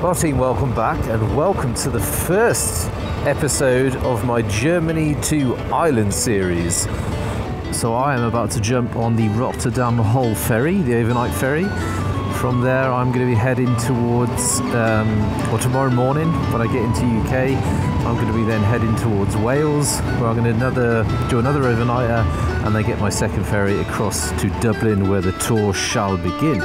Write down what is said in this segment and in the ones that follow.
Well team, welcome back and welcome to the first episode of my Germany to Ireland series. So I am about to jump on the Rotterdam Hull ferry, the overnight ferry. From there I'm going to be heading towards, tomorrow morning when I get into UK, I'm going to be then heading towards Wales, where I'm going to do another overnighter and then get my second ferry across to Dublin, where the tour shall begin.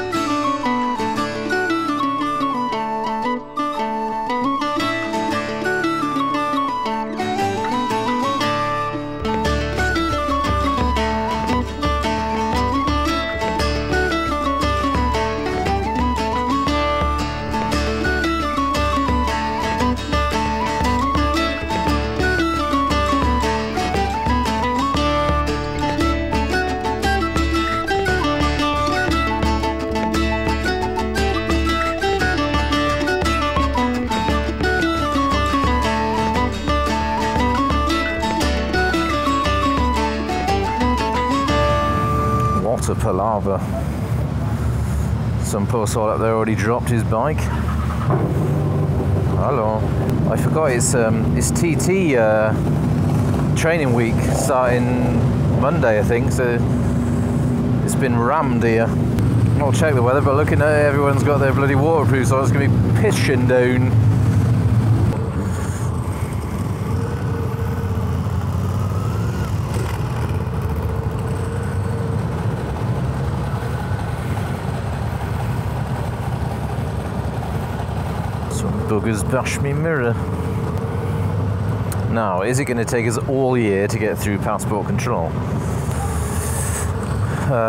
What a palaver. Some poor soul up there already dropped his bike. Hello. I forgot it's TT training week starting Monday, I think, so it's been rammed here. I'll check the weather, but looking at it, everyone's got their bloody waterproof, so it's going to be pissing down. Buggers bash me mirror. Now, is it going to take us all year to get through passport control?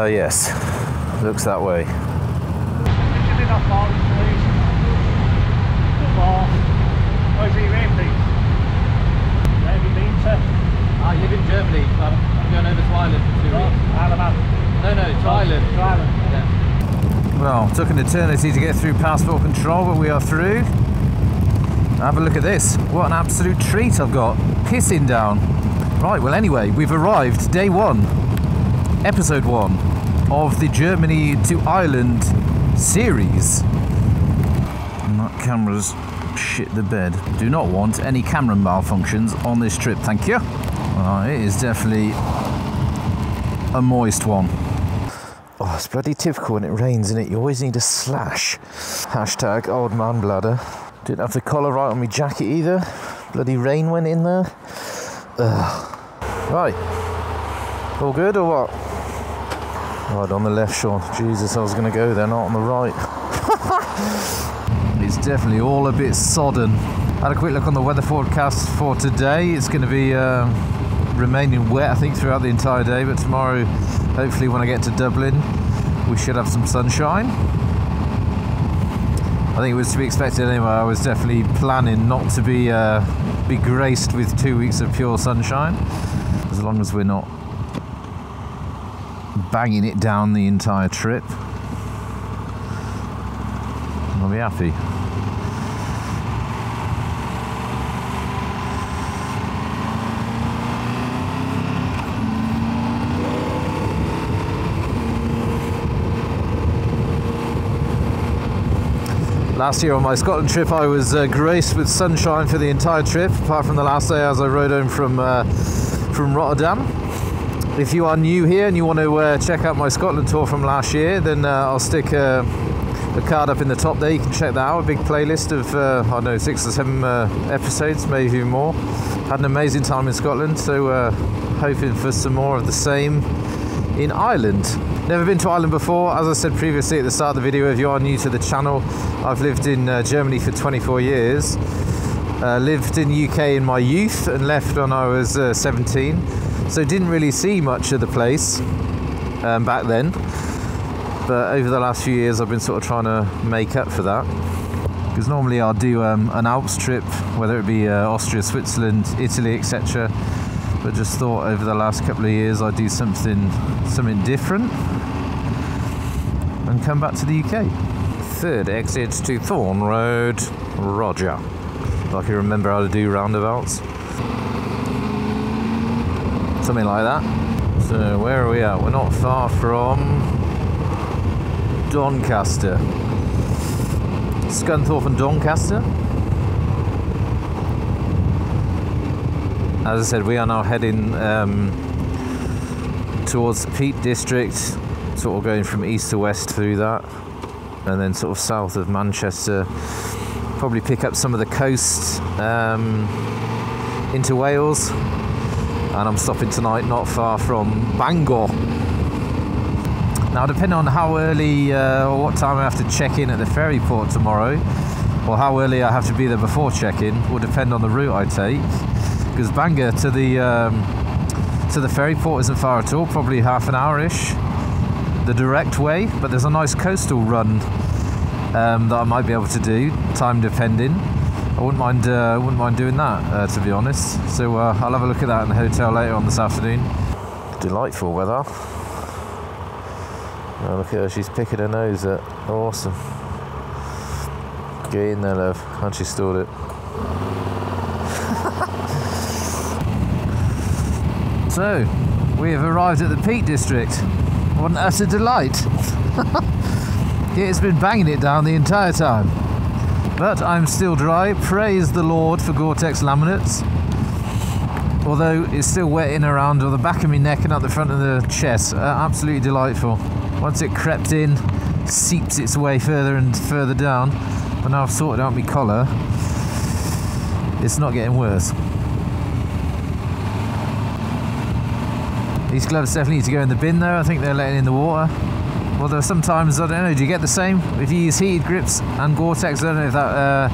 Yes, looks that way. Where's he in, please? Where have you been to? I live in Germany. I'm going over to Ireland for 2 weeks. No, to Ireland. To Ireland. Yeah. Well, took an eternity to get through passport control, but we are through. Have a look at this. What an absolute treat I've got. Pissing down. Right, well anyway, we've arrived. Day 1. Episode 1 of the Germany to Ireland series. And that camera's shit the bed. Do not want any camera malfunctions on this trip, thank you. It is definitely a moist one. Oh, it's bloody typical when it rains, isn't it? You always need a slash. Hashtag old man bladder. Didn't have the collar right on my jacket either. Bloody rain went in there. Ugh. Right. All good or what? Right, on the left shore. Jesus, I was going to go there, not on the right. It's definitely all a bit sodden. Had a quick look on the weather forecast for today. It's going to be remaining wet, I think, throughout the entire day. But tomorrow, hopefully when I get to Dublin, we should have some sunshine. I think it was to be expected anyway. I was definitely planning not to be graced with 2 weeks of pure sunshine, as long as we're not banging it down the entire trip. I'll be happy. Last year on my Scotland trip I was graced with sunshine for the entire trip, apart from the last day as I rode home from Rotterdam. If you are new here and you want to check out my Scotland tour from last year, then I'll stick a card up in the top there. You can check that out. A big playlist of, I don't know, 6 or 7 episodes, maybe even more. Had an amazing time in Scotland, so hoping for some more of the same in Ireland. Never been to Ireland before. As I said previously at the start of the video, if you are new to the channel, I've lived in Germany for 24 years. Lived in the UK in my youth and left when I was 17. So didn't really see much of the place back then. But over the last few years, I've been sort of trying to make up for that. Because normally I'll do an Alps trip, whether it be Austria, Switzerland, Italy, etc. But just thought over the last couple of years I'd do something different and come back to the UK. Third exit to Thorn Road, Roger. If I can remember how to do roundabouts. Something like that. So where are we at? We're not far from Doncaster. Scunthorpe and Doncaster. As I said, we are now heading towards the Peak District, sort of going from east to west through that, and then sort of south of Manchester. Probably pick up some of the coast into Wales, and I'm stopping tonight not far from Bangor. Now, depending on how early or what time I have to check in at the ferry port tomorrow, or how early I have to be there before check-in, will depend on the route I take. Because Bangor to the ferry port isn't far at all, probably half an hour-ish the direct way, but there's a nice coastal run that I might be able to do, time depending. I wouldn't mind doing that, to be honest. So I'll have a look at that in the hotel later on this afternoon. Delightful weather. Oh, look at her, she's picking her nose at. Awesome. Get in there, love. And she stored it. So, we have arrived at the Peak District. What an utter delight. It's been banging it down the entire time. But I'm still dry. Praise the Lord for Gore-Tex laminates. Although it's still wetting around on the back of my neck and up the front of the chest. Absolutely delightful. Once it crept in, seeps its way further and further down. But now I've sorted out my collar, it's not getting worse. These gloves definitely need to go in the bin though. I think they're letting in the water. Although sometimes, I don't know, do you get the same? If you use heated grips and Gore-Tex, I don't know if that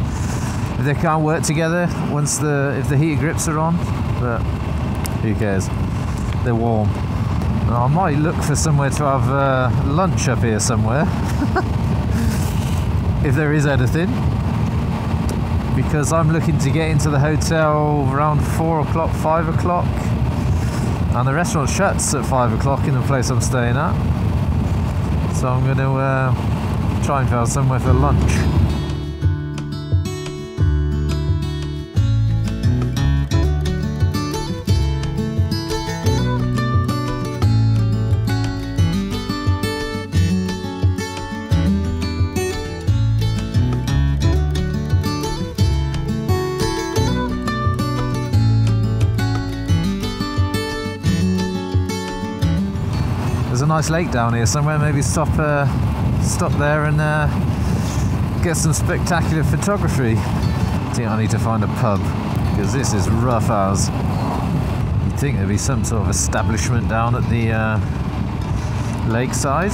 if they can't work together if the heated grips are on, but who cares? They're warm. I might look for somewhere to have lunch up here somewhere, if there is anything, because I'm looking to get into the hotel around 4 o'clock, 5 o'clock, and the restaurant shuts at 5 o'clock in the place I'm staying at, so I'm going to try and find somewhere for lunch. There's a nice lake down here somewhere. Maybe stop there and get some spectacular photography. I think I need to find a pub because this is rough as. You'd think there'd be some sort of establishment down at the lakeside.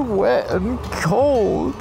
Wet and cold.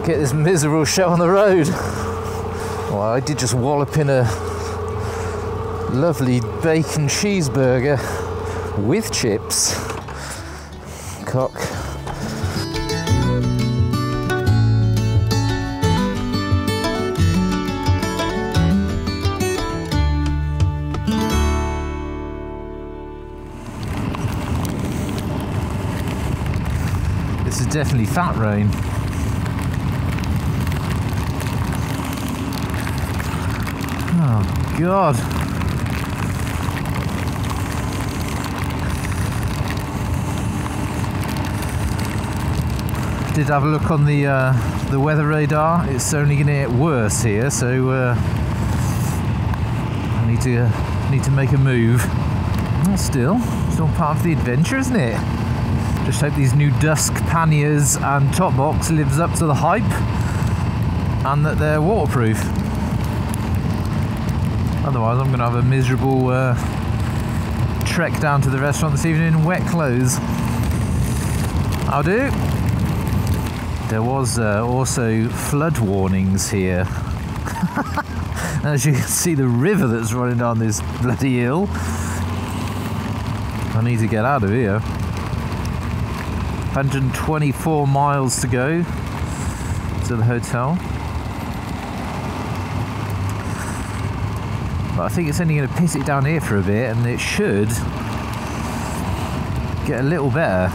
Get this miserable show on the road. Well, I did just wallop in a lovely bacon cheeseburger with chips. Cock. This is definitely fat rain. Oh God. Did have a look on the weather radar. It's only going to get worse here, so I need to make a move. Still part of the adventure, isn't it? Just hope these new dusk panniers and top box lives up to the hype and that they're waterproof. Otherwise I'm going to have a miserable trek down to the restaurant this evening in wet clothes. I'll do. There was also flood warnings here. As you can see, the river that's running down this bloody hill. I need to get out of here. 124 miles to go to the hotel. But I think it's only going to piss it down here for a bit, and it should get a little better.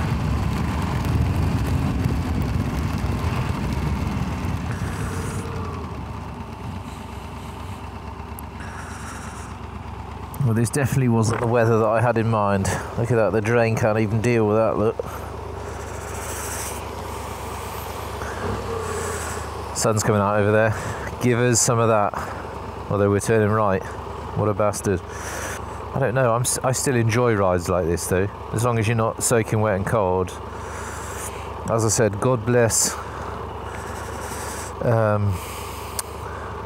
Well, this definitely wasn't the weather that I had in mind. Look at that, the drain can't even deal with that, look. Sun's coming out over there. Give us some of that. Although we're turning right. What a bastard. I don't know, I still enjoy rides like this though, as long as you're not soaking wet and cold. As I said, God bless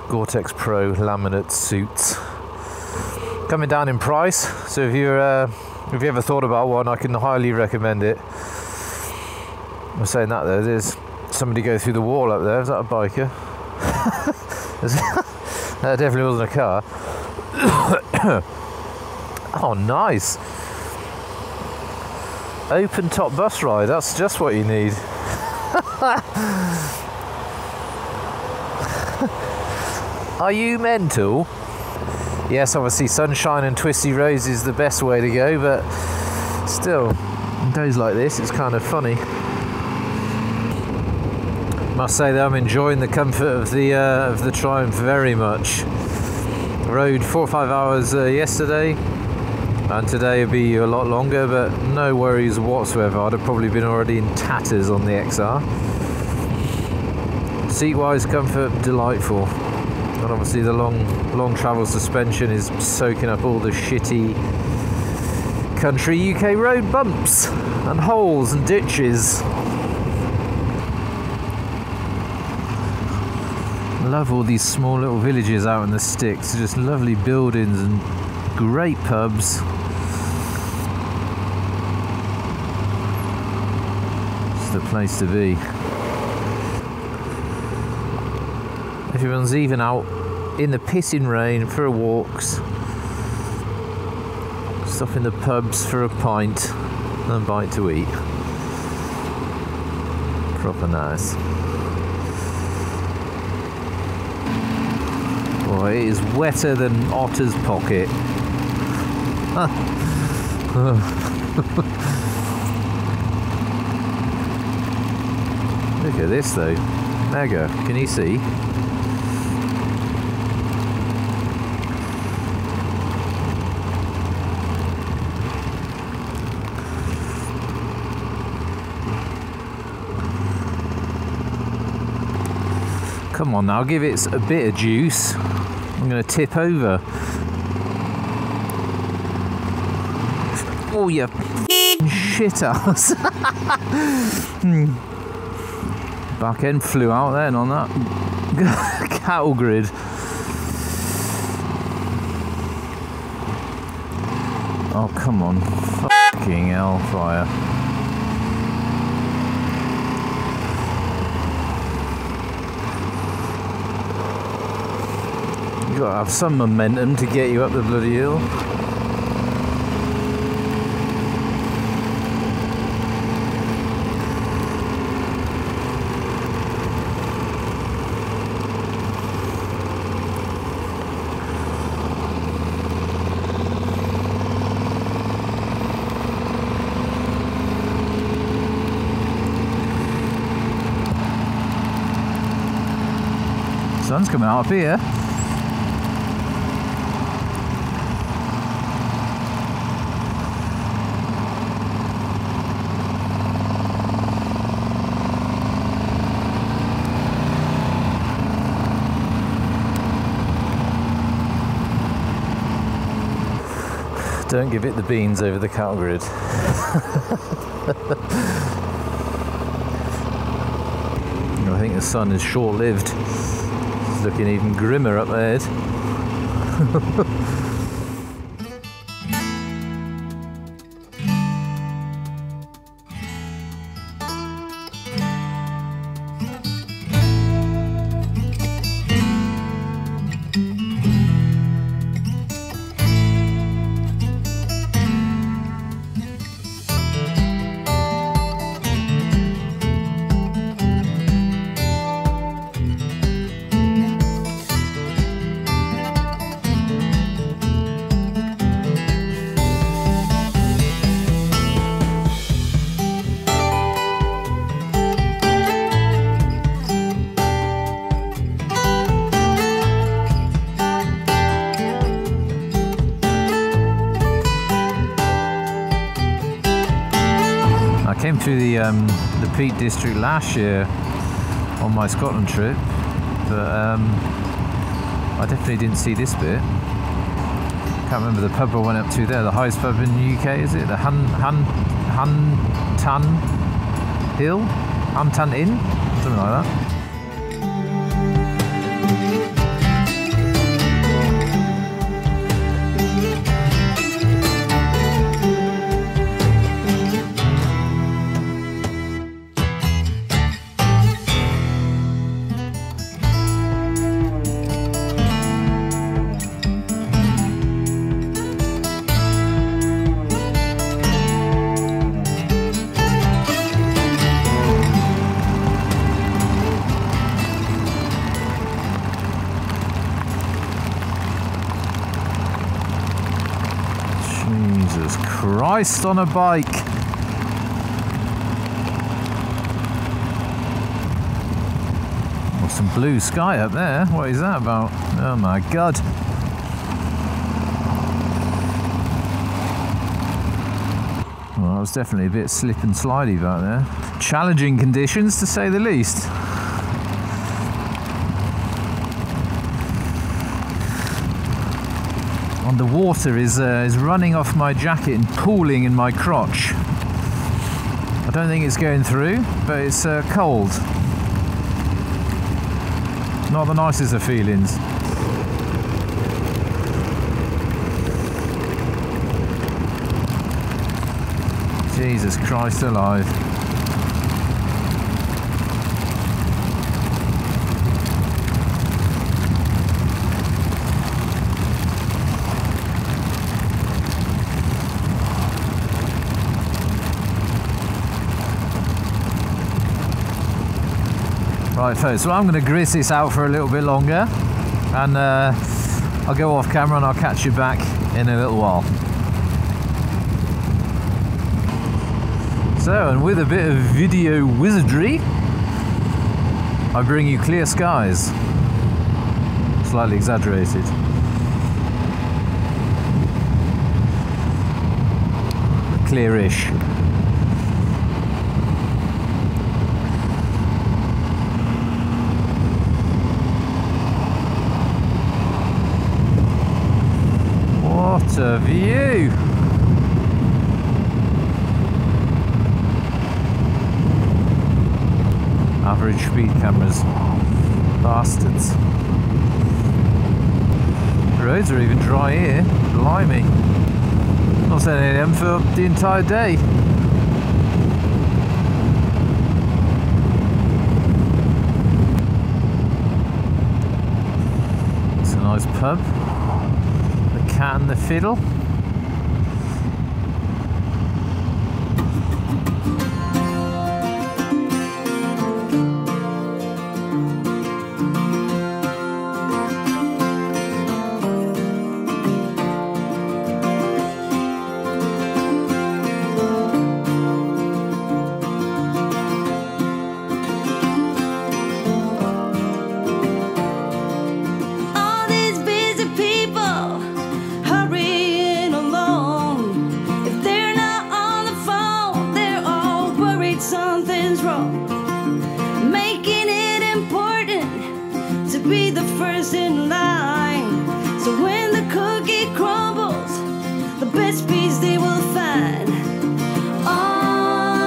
Gore-Tex Pro laminate suits. Coming down in price, so if you ever thought about one, I can highly recommend it. I'm saying that though, there's somebody go through the wall up there. Is that a biker? That definitely wasn't a car. Oh, nice. Open top bus ride, that's just what you need. Are you mental? Yes, obviously sunshine and twisty roads is the best way to go, but still, on days like this, it's kind of funny. Must say that I'm enjoying the comfort of the Triumph very much. Rode 4 or 5 hours yesterday, and today will be a lot longer, but no worries whatsoever. I'd have probably been already in tatters on the XR. Seat-wise, comfort, delightful. And obviously the long travel suspension is soaking up all the shitty country UK road bumps and holes and ditches. Love all these small little villages out in the sticks. Just lovely buildings and great pubs. It's the place to be. Everyone's even out in the pissing rain for walks, stop in the pubs for a pint and a bite to eat. Proper nice. Boy, it is wetter than Otter's pocket. Look at this though, mega. Can you see? Come on now, give it a bit of juice. I'm going to tip over. Oh, you shit ass. Back end flew out then on that cattle grid. Oh, come on. Fucking hellfire. You've got to have some momentum to get you up the bloody hill. Sun's coming out up here. Don't give it the beans over the cattle grid. I think the sun is short-lived. It's looking even grimmer up ahead. I came through the Peak District last year on my Scotland trip, but I definitely didn't see this bit. Can't remember the pub I went up to there, the highest pub in the UK, is it? The Huntan Hill? Huntan Inn? Something like that. Jesus Christ on a bike. Oh, some blue sky up there. What is that about? Oh my God. Well, that was definitely a bit slip and slidey back there. Challenging conditions to say the least. And the water is running off my jacket and pooling in my crotch. I don't think it's going through, but it's cold. Not the nicest of feelings. Jesus Christ alive. Right folks, so I'm going to grit this out for a little bit longer, and I'll go off camera and I'll catch you back in a little while. So, and with a bit of video wizardry, I bring you clear skies. Slightly exaggerated. Clearish. What a view! Average speed cameras. Bastards. The roads are even dry here. Blimey. Not seen any of them for the entire day. It's a nice pub. The Cat and the Fiddle. They will find. Oh,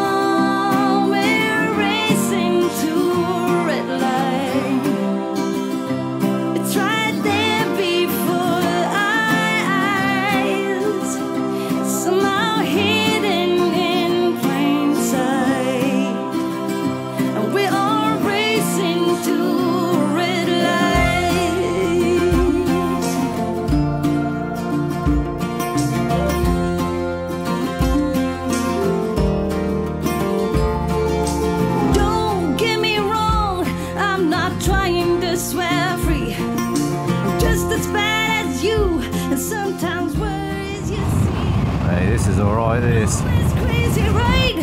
This is alright, this. This crazy ride,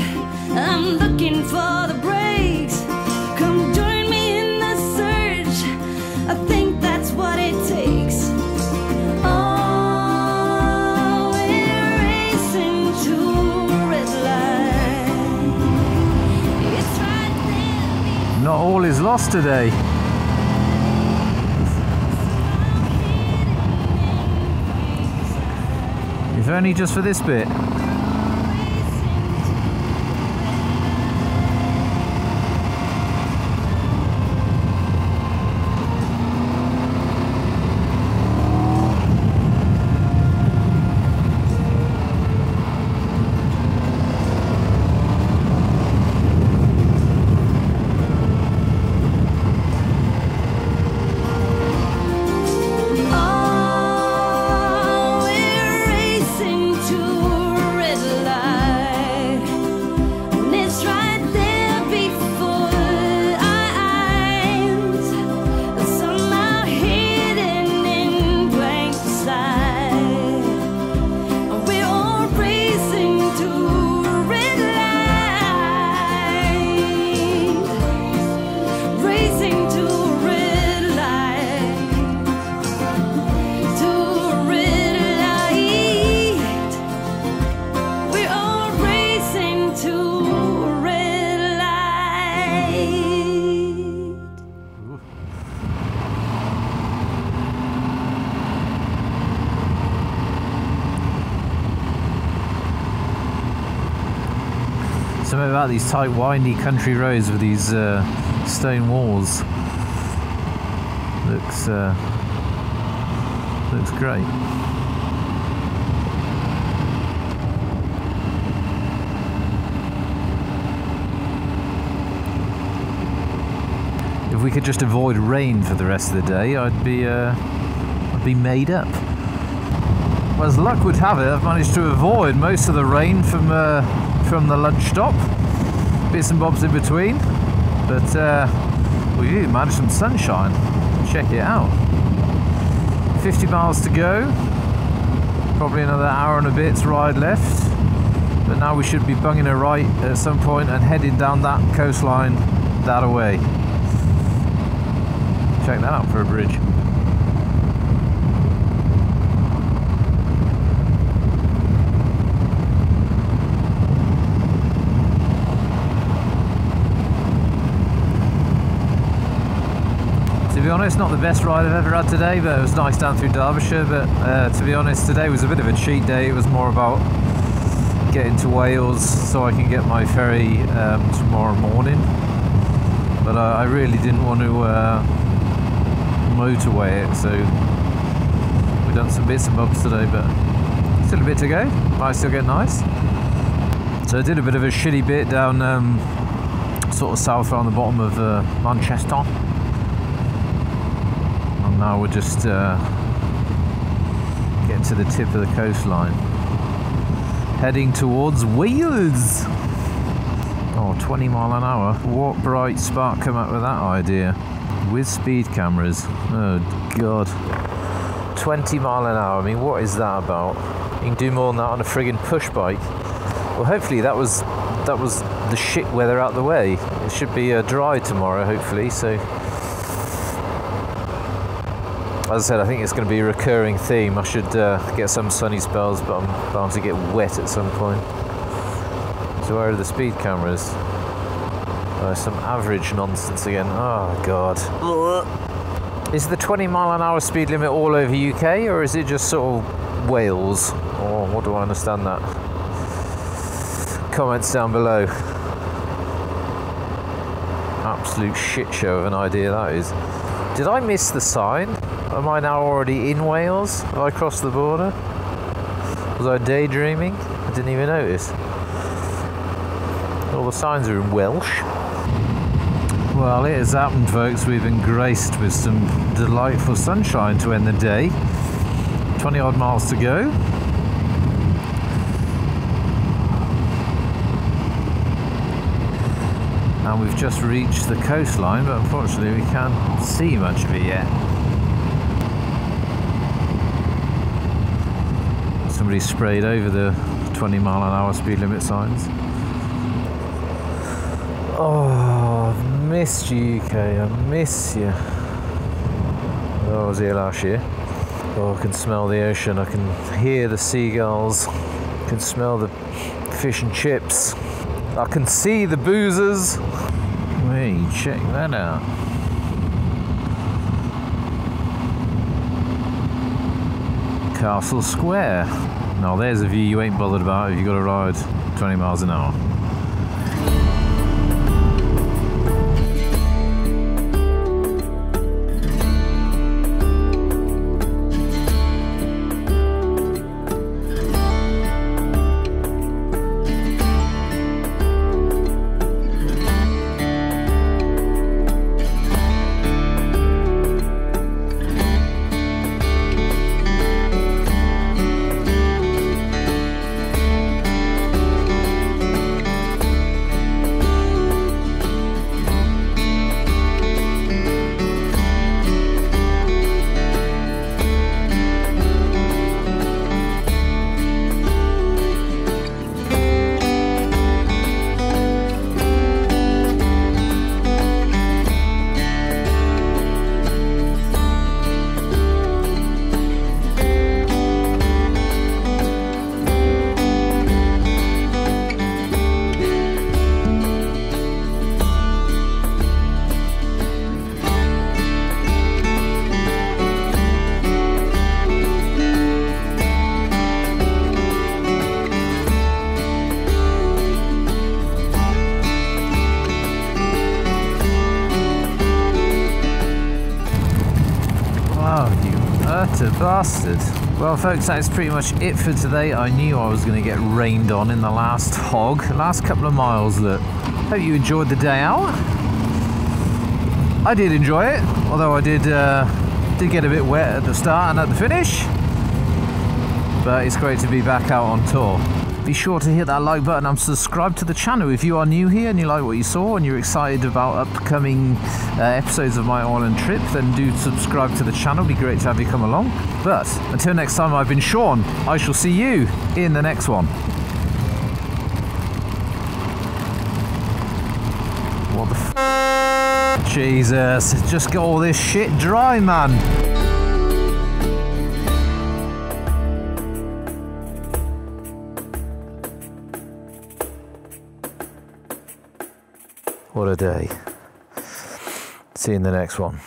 I'm looking for the brakes. Come join me in the search. I think that's what it takes. Oh, we're racing to a red light. It's right there. Not all is lost today. If only just for this bit. Something about these tight, windy country roads with these stone walls looks great. If we could just avoid rain for the rest of the day, I'd be made up. Well, as luck would have it, I've managed to avoid most of the rain from the lunch stop. Bits and bobs in between, but we managed some sunshine. Check it out. 50 miles to go. Probably another hour and a bit's ride left. But now we should be bunging a right at some point and heading down that coastline that away. Check that out for a bridge. To be honest, not the best ride I've ever had today, but it was nice down through Derbyshire. But to be honest, today was a bit of a cheat day. It was more about getting to Wales so I can get my ferry tomorrow morning. But I really didn't want to motorway it, so we've done some bits and bobs today, but still a bit to go. Might still get nice. So I did a bit of a shitty bit down sort of south around the bottom of Manchester. And now we're just getting to the tip of the coastline. Heading towards Wales. Oh, 20 mile an hour. What bright spark come up with that idea? With speed cameras. Oh god. 20 mile an hour. I mean, what is that about? You can do more than that on a friggin' push bike. Well, hopefully that was the shit weather out the way. It should be dry tomorrow, hopefully, so... As I said, I think it's going to be a recurring theme. I should get some sunny spells, but I'm bound to get wet at some point. So where are the speed cameras? Some average nonsense again. Oh god. Is the 20 mile an hour speed limit all over UK, or is it just sort of Wales? Or what do I understand that? Comments down below. Absolute shit show of an idea that is. Did I miss the sign? Am I now already in Wales? Have I crossed the border? Was I daydreaming? I didn't even notice. All the signs are in Welsh. Well, it has happened, folks. We've been graced with some delightful sunshine to end the day. 20 odd miles to go. And we've just reached the coastline, but unfortunately we can't see much of it yet. Somebody sprayed over the 20-mile-an-hour speed limit signs. Oh, I've missed you, UK. I miss you. Oh, I was here last year. Oh, I can smell the ocean. I can hear the seagulls. I can smell the fish and chips. I can see the boozers. Hey, check that out. Castle Square. Now there's a view you ain't bothered about if you got to ride 20 miles an hour. Bastard. Well folks, that's pretty much it for today. I knew I was going to get rained on in the last couple of miles. Look, hope you enjoyed the day out. I did enjoy it, although I did get a bit wet at the start and at the finish, but it's great to be back out on tour. Be sure to hit that like button and subscribe to the channel if you are new here and you like what you saw and you're excited about upcoming episodes of my Ireland trip, then do subscribe to the channel. It'd be great to have you come along. But until next time, I've been Sean. I shall see you in the next one. What the f***? Jesus, just got all this shit dry, man. What a day. See you in the next one.